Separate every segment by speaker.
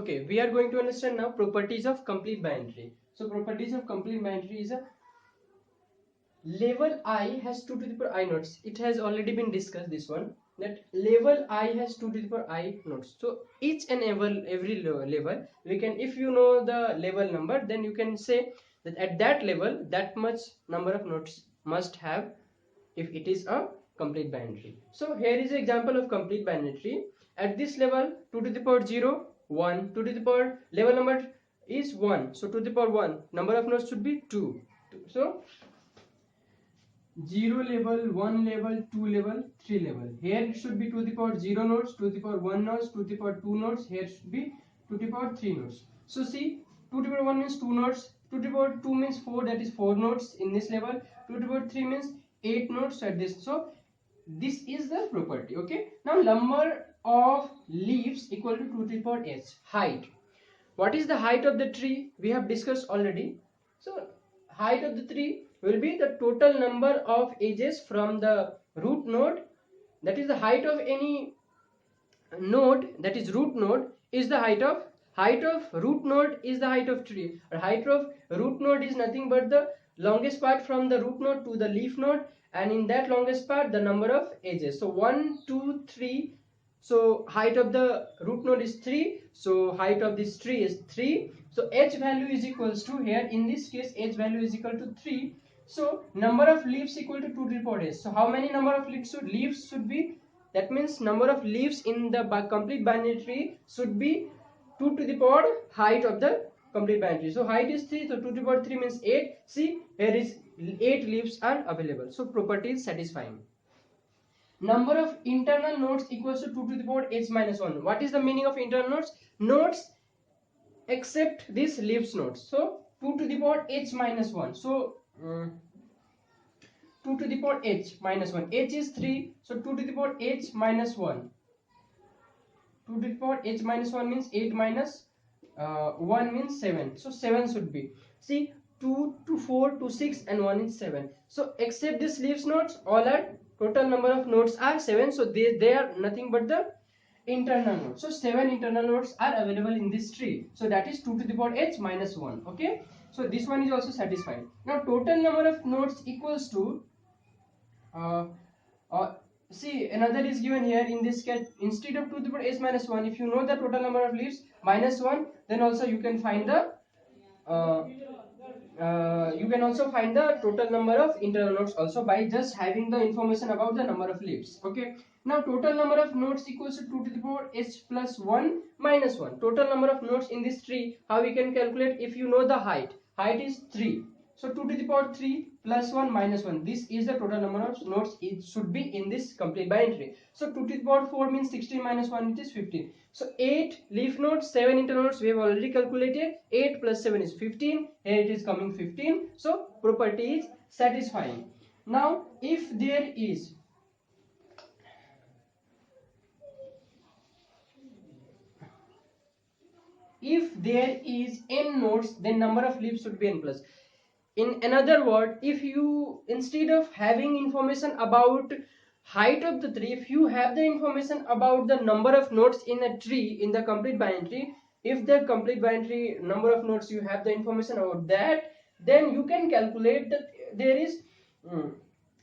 Speaker 1: Okay, we are going to understand now properties of complete binary. So properties of complete binary is a level I has 2 to the power I nodes. It has already been discussed, this one, that level I has 2 to the power I nodes. So each and every level we can, if you know the level number, then you can say that at that level that much number of nodes must have if it is a complete binary. So here is an example of complete binary. At this level 2 to the power 0, 1, 2 to the power level number is 1. So 2 to the power 1, number of nodes should be 2. So 0 level, 1 level, 2 level, 3 level. Here it should be 2 to the power 0 nodes, 2 to the power 1 nodes, 2 to the power 2 nodes. Here should be 2 to the power 3 nodes. So see, 2 to the power 1 means 2 nodes, 2 to the power 2 means 4, that is 4 nodes in this level, 2 to the power 3 means 8 nodes at this. So this is the property. Okay, now number of leaves equal to 2 to the power h. Height. What is the height of the tree? We have discussed already. So height of the tree will be the total number of edges from the root node, that is the height of any node, that is root node, is the height of root node is the height of tree, or height of root node is nothing but the longest part from the root node to the leaf node, and in that longest part the number of edges. So 1 2 3, so height of the root node is 3, so height of this tree is 3. So h value is equals to, here in this case h value is equal to 3. So number of leaves equal to 2 to the power h. So how many number of leaves should be, that means number of leaves in the complete binary tree should be 2 to the power height of the complete binary tree. So height is 3, so 2 to the power 3 means 8. See, here is 8 leaves are available. So property is satisfying. Number of internal nodes equals to 2 to the power h minus 1. What is the meaning of internal nodes? Nodes except this leaves nodes. So 2 to the power h minus 1. So 2 to the power h minus 1. H is 3. So 2 to the power h minus 1. 2 to the power h minus 1 means 8 minus 1 means 7. So 7 should be. See, 2 to 4 to 6 and 1 is 7. So except this leaves nodes, all are total number of nodes are 7. So they are nothing but the internal nodes. So 7 internal nodes are available in this tree. So that is 2 to the power h minus 1. Okay. So this one is also satisfied. Now total number of nodes equals to uh, see, another is given here in this case. Instead of 2 to the power h minus 1, if you know the total number of leaves minus 1, then also you can find the total number of internal nodes also by just having the information about the number of leaves. Okay, now total number of nodes equals to 2 to the power h plus 1 minus 1. Total number of nodes in this tree, how we can calculate? If you know the height is 3, so 2 to the power 3 plus 1 minus 1, this is the total number of nodes it should be in this complete binary. So 2 to the power 4 means 16 minus 1, it is 15. So 8 leaf nodes, 7 internal nodes we have already calculated. 8 plus 7 is 15. Here it is coming 15. So property is satisfying. Now if there is n nodes, then number of leaves should be n plus. In another word, if you, instead of having information about height of the tree, if you have the information about the number of nodes in a tree in the complete binary, if the complete binary number of nodes you have the information about that, then you can calculate that there is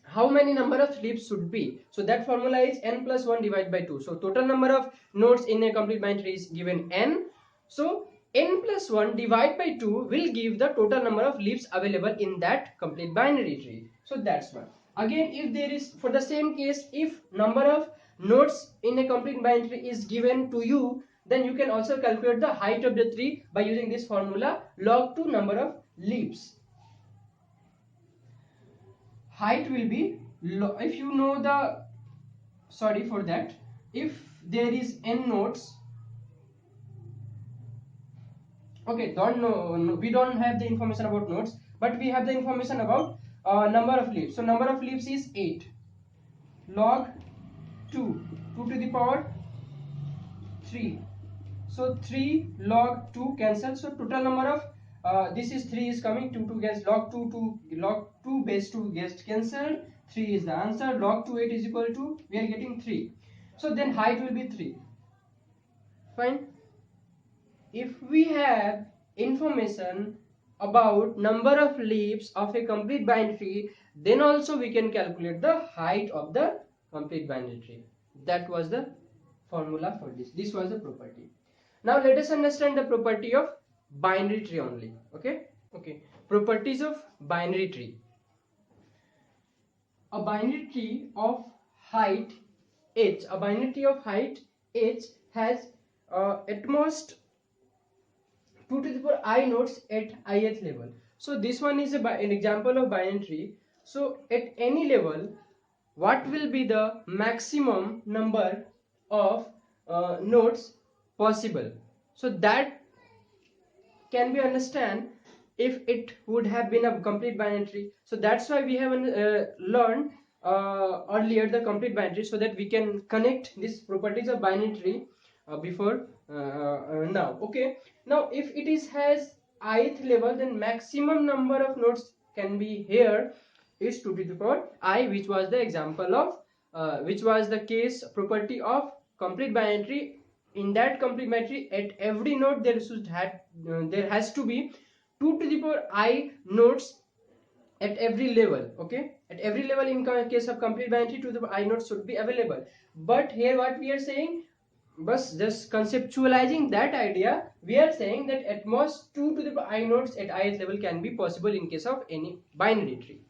Speaker 1: how many number of leaves should be. So that formula is n plus 1 divided by 2. So total number of nodes in a complete binary is given n. So n plus 1 divided by 2 will give the total number of leaves available in that complete binary tree. So that's one. Again, if there is, for the same case, if number of nodes in a complete binary is given to you, then you can also calculate the height of the tree by using this formula, log 2 number of leaves. Height will be, if you know the, sorry for that, if there is n nodes, okay, don't know, no, we don't have the information about nodes, but we have the information about number of leaves. So number of leaves is 8 log 2 to the power 3. So 3 log 2 cancel. So total number of this is 3 is coming, 2 gets log 2 to log 2 base 2 gets cancelled. 3 is the answer. Log 2 8 is equal to, we are getting 3. So then height will be 3. Fine. if we have information about number of leaves of a complete binary tree, then also we can calculate the height of the complete binary tree. That was the formula for this. This was the property. Now let us understand the property of binary tree only. Okay, properties of binary tree. A binary tree of height h, a binary tree of height h has at most 2 to the power I nodes at ith level. So this one is an example of binary tree. So at any level, what will be the maximum number of nodes possible? So that can be understand if it would have been a complete binary tree. So that's why we have learned earlier the complete binary tree, so that we can connect these properties of binary tree before now. Okay, now if it is has ith level, then maximum number of nodes can be here is 2 to the power I, which was the example of which was the case property of complete binary tree. In that complete binary tree, at every node there has to be 2 to the power I nodes at every level. Okay, at every level in case of complete binary tree, 2 to the power I nodes should be available. But here what we are saying, but just conceptualizing that idea, we are saying that at most 2 to the power I nodes at ith level can be possible in case of any binary tree.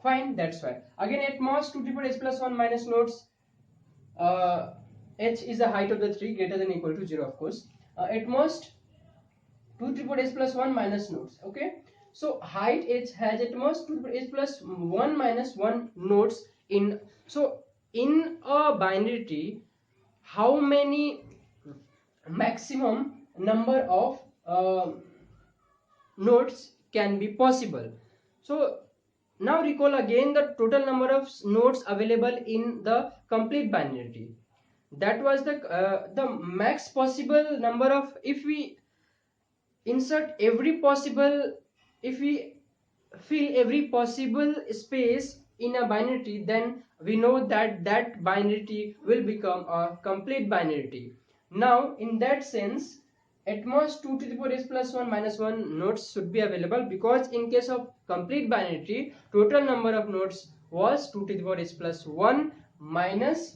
Speaker 1: Fine, that's why again at most 2 to the power h plus 1 minus nodes, h is the height of the tree greater than or equal to 0, of course. At most 2 to the power h plus 1 minus nodes. Okay, so height h has at most 2 to the power h plus 1 minus 1 nodes in. So in a binary tree, how many maximum number of nodes can be possible? So now recall again the total number of nodes available in the complete binary tree. That was the max possible number of, if we insert every possible, if we fill every possible space in a binary tree, then we know that that binary tree will become a complete binary tree. Now in that sense, at most 2 to the power s plus 1 minus 1 nodes should be available, because in case of complete binary tree, total number of nodes was 2 to the power s plus 1 minus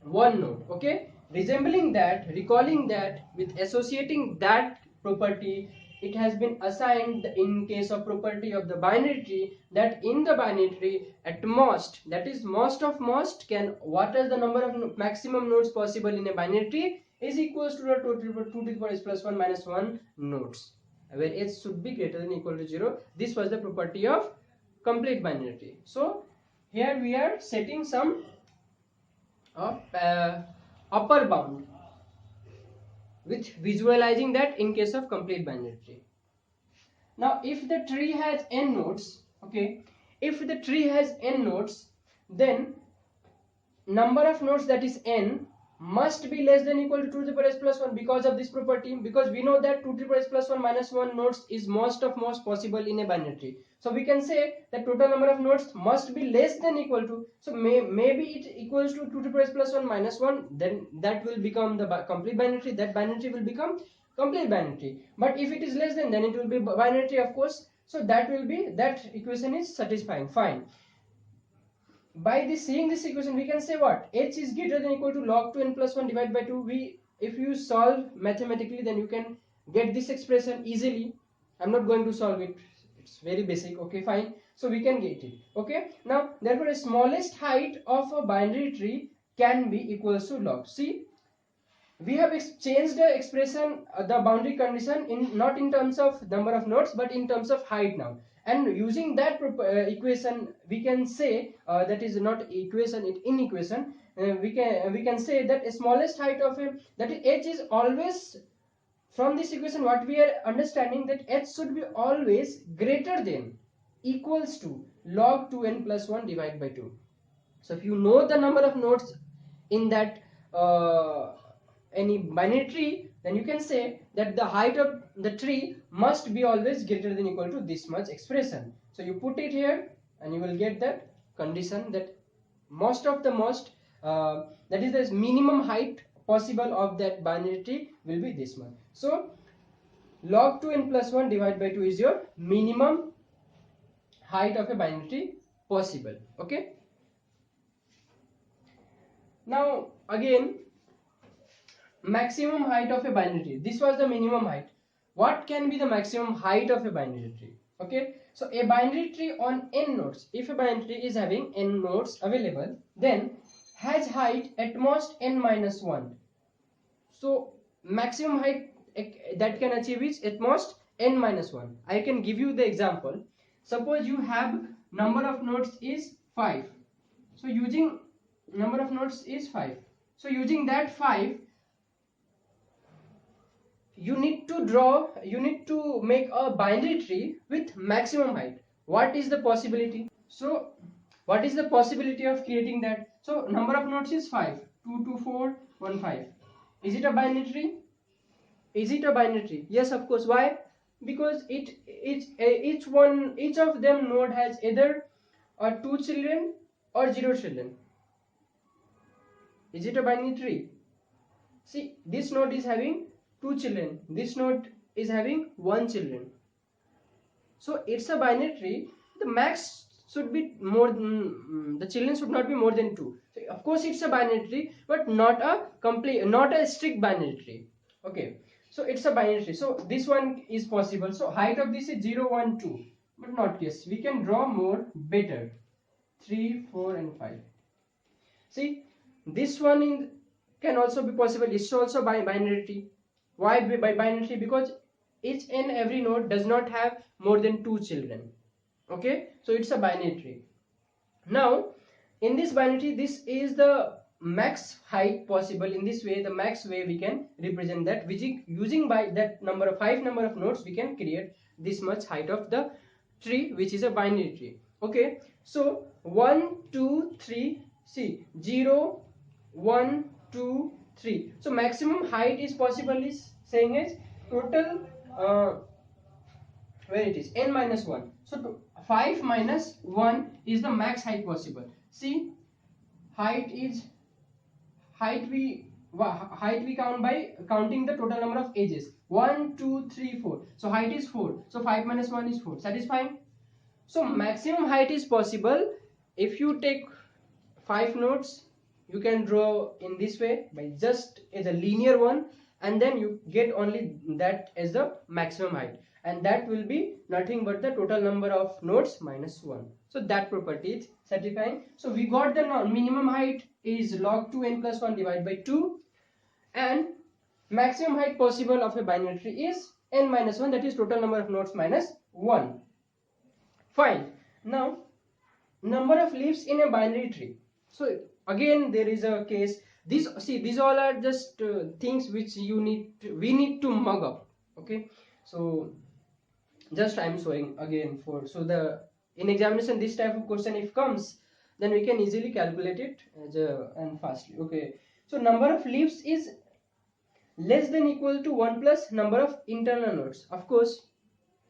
Speaker 1: 1 node. Okay, resembling that, recalling that, with associating that property, it has been assigned in case of property of the binary tree, that in the binary tree at most, that is most of most, can, what is the number of maximum nodes possible in a binary tree is equals to the total 2 to the power s plus 1 minus 1 nodes, where h should be greater than or equal to 0. This was the property of complete binary tree. So here we are setting some of upper bound with visualizing that in case of complete binary tree. Now if the tree has n nodes, okay, if the tree has n nodes, then number of nodes, that is n, must be less than or equal to 2 to the power s plus 1, because of this property, because we know that 2 to the power s plus 1 minus 1 nodes is most of most possible in a binary tree. So we can say that total number of nodes must be less than or equal to, so maybe it equals to 2 to the power s plus 1 minus 1, then that will become the complete binary tree, that binary tree will become complete binary tree. But if it is less than, then it will be binary tree, of course. So that will be, that equation is satisfying. Fine, by this, seeing this equation, we can say what, h is greater than or equal to log 2 n plus 1 divided by 2. We, if you solve mathematically, then you can get this expression easily. I'm not going to solve it, it's very basic. Okay, fine, so we can get it. Okay, now therefore the smallest height of a binary tree can be equals to log. See, we have changed the expression, the boundary condition, in not in terms of number of nodes but in terms of height now. And using that equation, we can say that is not equation, it in equation, we can say that a smallest height of a, that is h is always, from this equation what we are understanding, that h should be always greater than equals to log 2n plus 1 divided by 2. So if you know the number of nodes in that any binary tree, then you can say that the height of the tree must be always greater than or equal to this much expression. So you put it here and you will get that condition, that most of the most, that is the minimum height possible of that binary tree will be this much. So log 2n plus 1 divided by 2 is your minimum height of a binary tree possible. Okay. Now again, maximum height of a binary tree. This was the minimum height. What can be the maximum height of a binary tree? Okay, so a binary tree on n nodes, if a binary tree is having n nodes available, then has height at most n minus 1. So maximum height that can achieve is at most n minus 1. I can give you the example. Suppose you have number of nodes is 5. So using number of nodes is 5. So using that 5, you need to make a binary tree with maximum height. What is the possibility? So what is the possibility of creating that? So number of nodes is 5, 2, 2, 4, 1, 5. Is it a binary tree? Is it a binary tree? Yes, of course. Why? Because each of them node has either 2 children or 0 children. Is it a binary tree? See, this node is having 2 children, this node is having 1 children. So it's a binary tree. The max should be more than, the children should not be more than 2. So of course it's a binary tree, but not a strict binary tree. Okay, so it's a binary tree. So this one is possible. So height of this is 0, 1, 2, but not yes. We can draw more better, 3, 4 and 5. See, this one can also be possible. It's also by binary tree. Why by binary tree? Because each and every node does not have more than 2 children. Okay, so it's a binary tree. Now in this binary tree, this is the max height possible. In this way, the max way we can represent that, which using by that number of 5 number of nodes, we can create this much height of the tree, which is a binary tree. Okay, so 1, 2, 3, see 0, 1, 2, 3. So maximum height is possible is saying is total where it is n minus 1. So 5 minus 1 is the max height possible. See, height we count by counting the total number of edges. 1, 2, 3, 4. So height is 4. So 5 minus 1 is 4. Satisfying? So maximum height is possible if you take 5 nodes. You can draw in this way by just as a linear one, and then you get only that as the maximum height, and that will be nothing but the total number of nodes minus 1. So that property is satisfying. So we got the minimum height is log 2n plus 1 divided by 2, and maximum height possible of a binary tree is n minus 1, that is total number of nodes minus 1. Fine. Now number of leaves in a binary tree. So again there is a case. These all are just things which we need to mug up. Okay, so just I am showing again for, so the in examination this type of question if comes, then we can easily calculate it and fastly. Okay, so number of leaves is less than equal to 1 plus number of internal nodes. Of course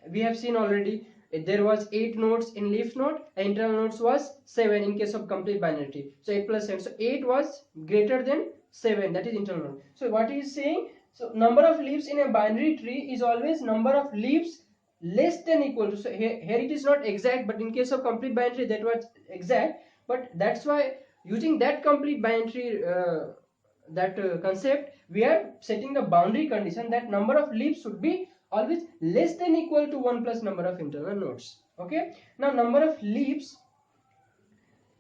Speaker 1: we have seen already, there was 8 nodes in leaf node, and internal nodes was 7 in case of complete binary tree. So 8 plus 7, so 8 was greater than 7, that is internal node. So what he is saying, so number of leaves in a binary tree is always number of leaves less than equal to, so here it is not exact, but in case of complete binary tree that was exact, but that's why using that complete binary tree concept, we are setting the boundary condition that number of leaves should be always less than equal to 1 plus number of internal nodes. Okay, now number of leaves,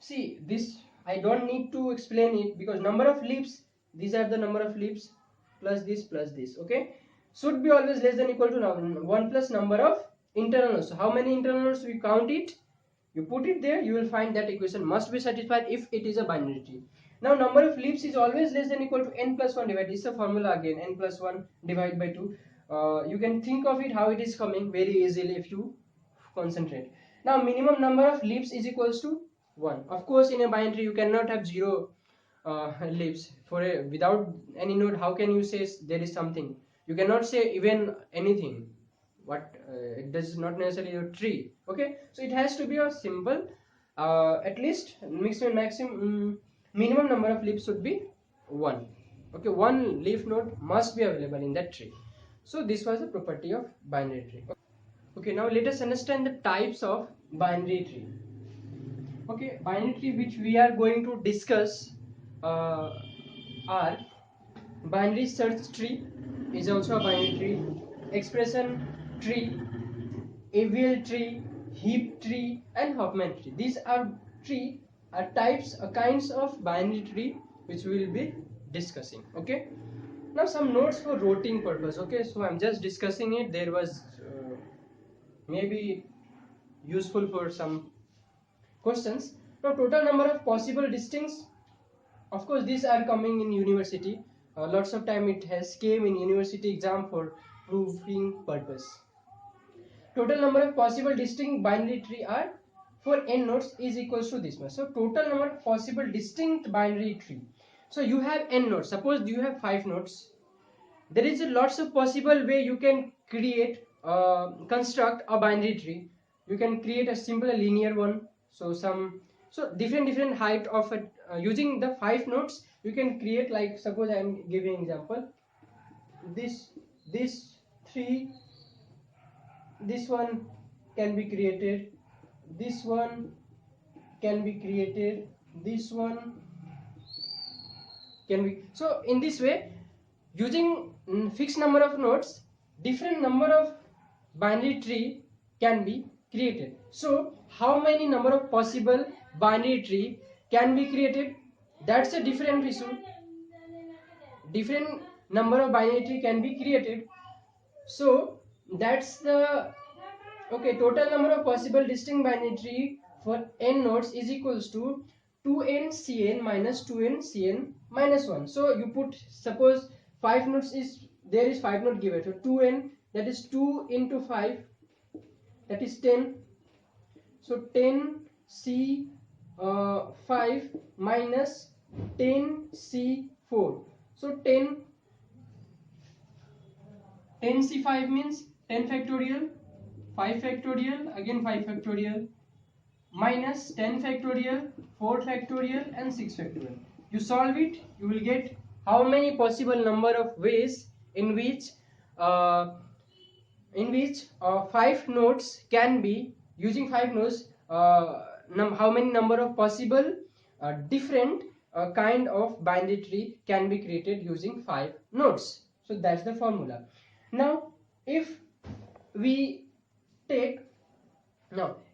Speaker 1: see this I don't need to explain it, because number of leaves, these are the number of leaves plus this, okay, should be always less than equal to 1 plus number of internal nodes. So how many internal nodes we count it, you put it there, you will find that equation must be satisfied if it is a binary tree. Now number of leaves is always less than equal to n plus 1 divided, this is a formula again, n plus 1 divided by 2. You can think of it how it is coming very easily if you concentrate. Now minimum number of leaves is equals to 1. Of course in a binary you cannot have 0 leaves for a, without any node. How can you say there is something? You cannot say even anything. What it does not necessarily a tree. Okay, so it has to be a simple at least maximum minimum number of leaves should be 1. Okay, one leaf node must be available in that tree. So this was the property of binary tree. Okay, now let us understand the types of binary tree. Okay, binary tree which we are going to discuss are binary search tree is also a binary tree, expression tree, AVL tree, heap tree, and Huffman tree. These are tree are types, kinds of binary tree which we will be discussing. Okay. Now some notes for routing purpose. Okay, so I'm just discussing it. There was maybe useful for some questions. Now total number of possible distincts. Of course, these are coming in university. Lots of time it has came in university exam for proving purpose. Total number of possible distinct binary tree are for n nodes is equals to this much. So total number of possible distinct binary tree. So you have n nodes. Suppose you have 5 nodes. There is a lots of possible way you can create construct a binary tree. You can create a simple linear one. So different height of it using the 5 nodes you can create, like suppose I am giving example, this 3, this one can be created, this one can be created, this one can be. So in this way, using fixed number of nodes, different number of binary tree can be created. So how many number of possible binary tree can be created? That's a different issue. Different number of binary tree can be created. So that's the okay. Total number of possible distinct binary tree for n nodes is equals to 2n cn minus 2n cn minus 1. So you put, suppose 5 nodes is there, is 5 node given, so 2n, that is 2 into 5, that is 10. So 10 c 5 minus 10 c 4. So 10 c 5 means 10 factorial, 5 factorial, again 5 factorial, minus 10 factorial, 4 factorial, and 6 factorial. You solve it, you will get how many possible number of ways in which uh, 5 nodes can be, using 5 nodes, how many number of possible different kind of binary tree can be created using 5 nodes. So that's the formula. Now if we take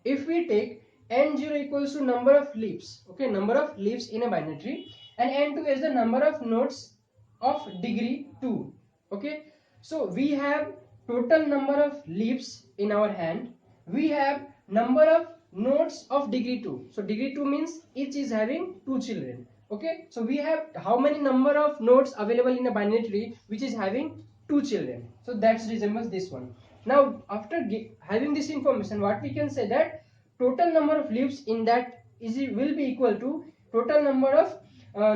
Speaker 1: if we take n0 equals to number of leaves, okay, number of leaves in a binary tree, and n2 is the number of nodes of degree 2. Okay, so we have total number of leaves in our hand, we have number of nodes of degree 2. So degree 2 means each is having 2 children. Okay, so we have how many number of nodes available in a binary tree which is having 2 children. So that resembles this one. Now after having this information, what we can say that total number of leaves in that will be equal to total number of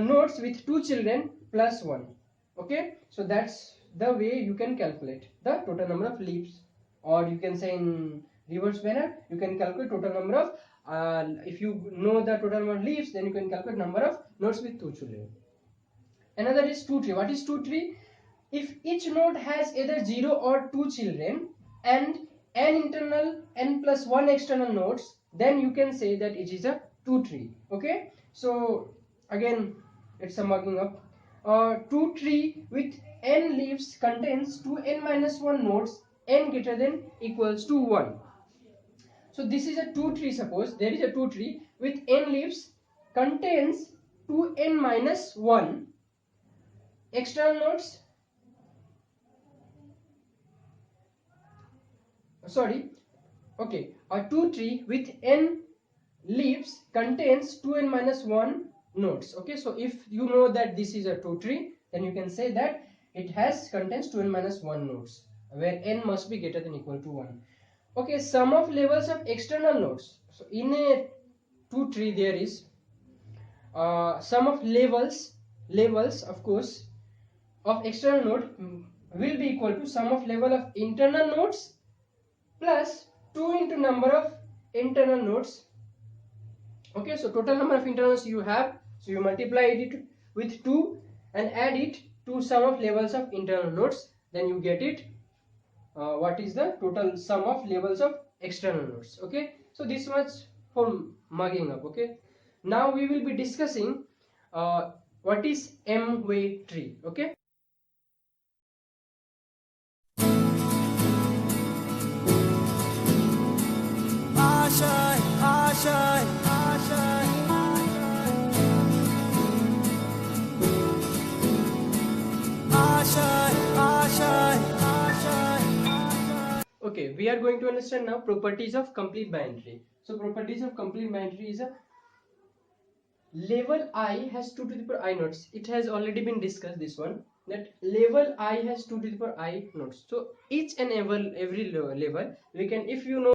Speaker 1: nodes with 2 children plus 1. Okay, so that's the way you can calculate the total number of leaves, or you can say in reverse manner, you can calculate total number of if you know the total number of leaves, then you can calculate number of nodes with 2 children. Another is 2 tree. What is 2 tree? If each node has either 0 or 2 children and n internal n plus 1 external nodes, then you can say that it is a 2 tree. Okay, so again it's a marking up. 2 tree with n leaves contains 2n minus 1 nodes, n greater than equals to 1. So this is a 2 tree. Suppose there is a 2 tree with n leaves contains 2n minus 1 external nodes, sorry, okay, a 2 tree with n leaves contains 2n minus 1 nodes. Okay, so if you know that this is a 2 tree, then you can say that it contains 2n minus 1 nodes where n must be greater than equal to 1. Okay, sum of levels of external nodes. So in a 2 tree there is sum of levels of course of external node will be equal to sum of level of internal nodes plus 2 into number of internal nodes. Okay, so total number of internal nodes you have, so you multiply it with 2 and add it to sum of levels of internal nodes, then you get it what is the total sum of levels of external nodes. Okay, so this much for mugging up. Okay, now we will be discussing what is M-way tree. Okay, okay, we are going to understand now properties of complete binary tree. So properties of complete binary tree is a level I has 2 to the power I nodes. It has already been discussed, this one, that level I has 2 to the power I nodes. So each and every level we can, if you know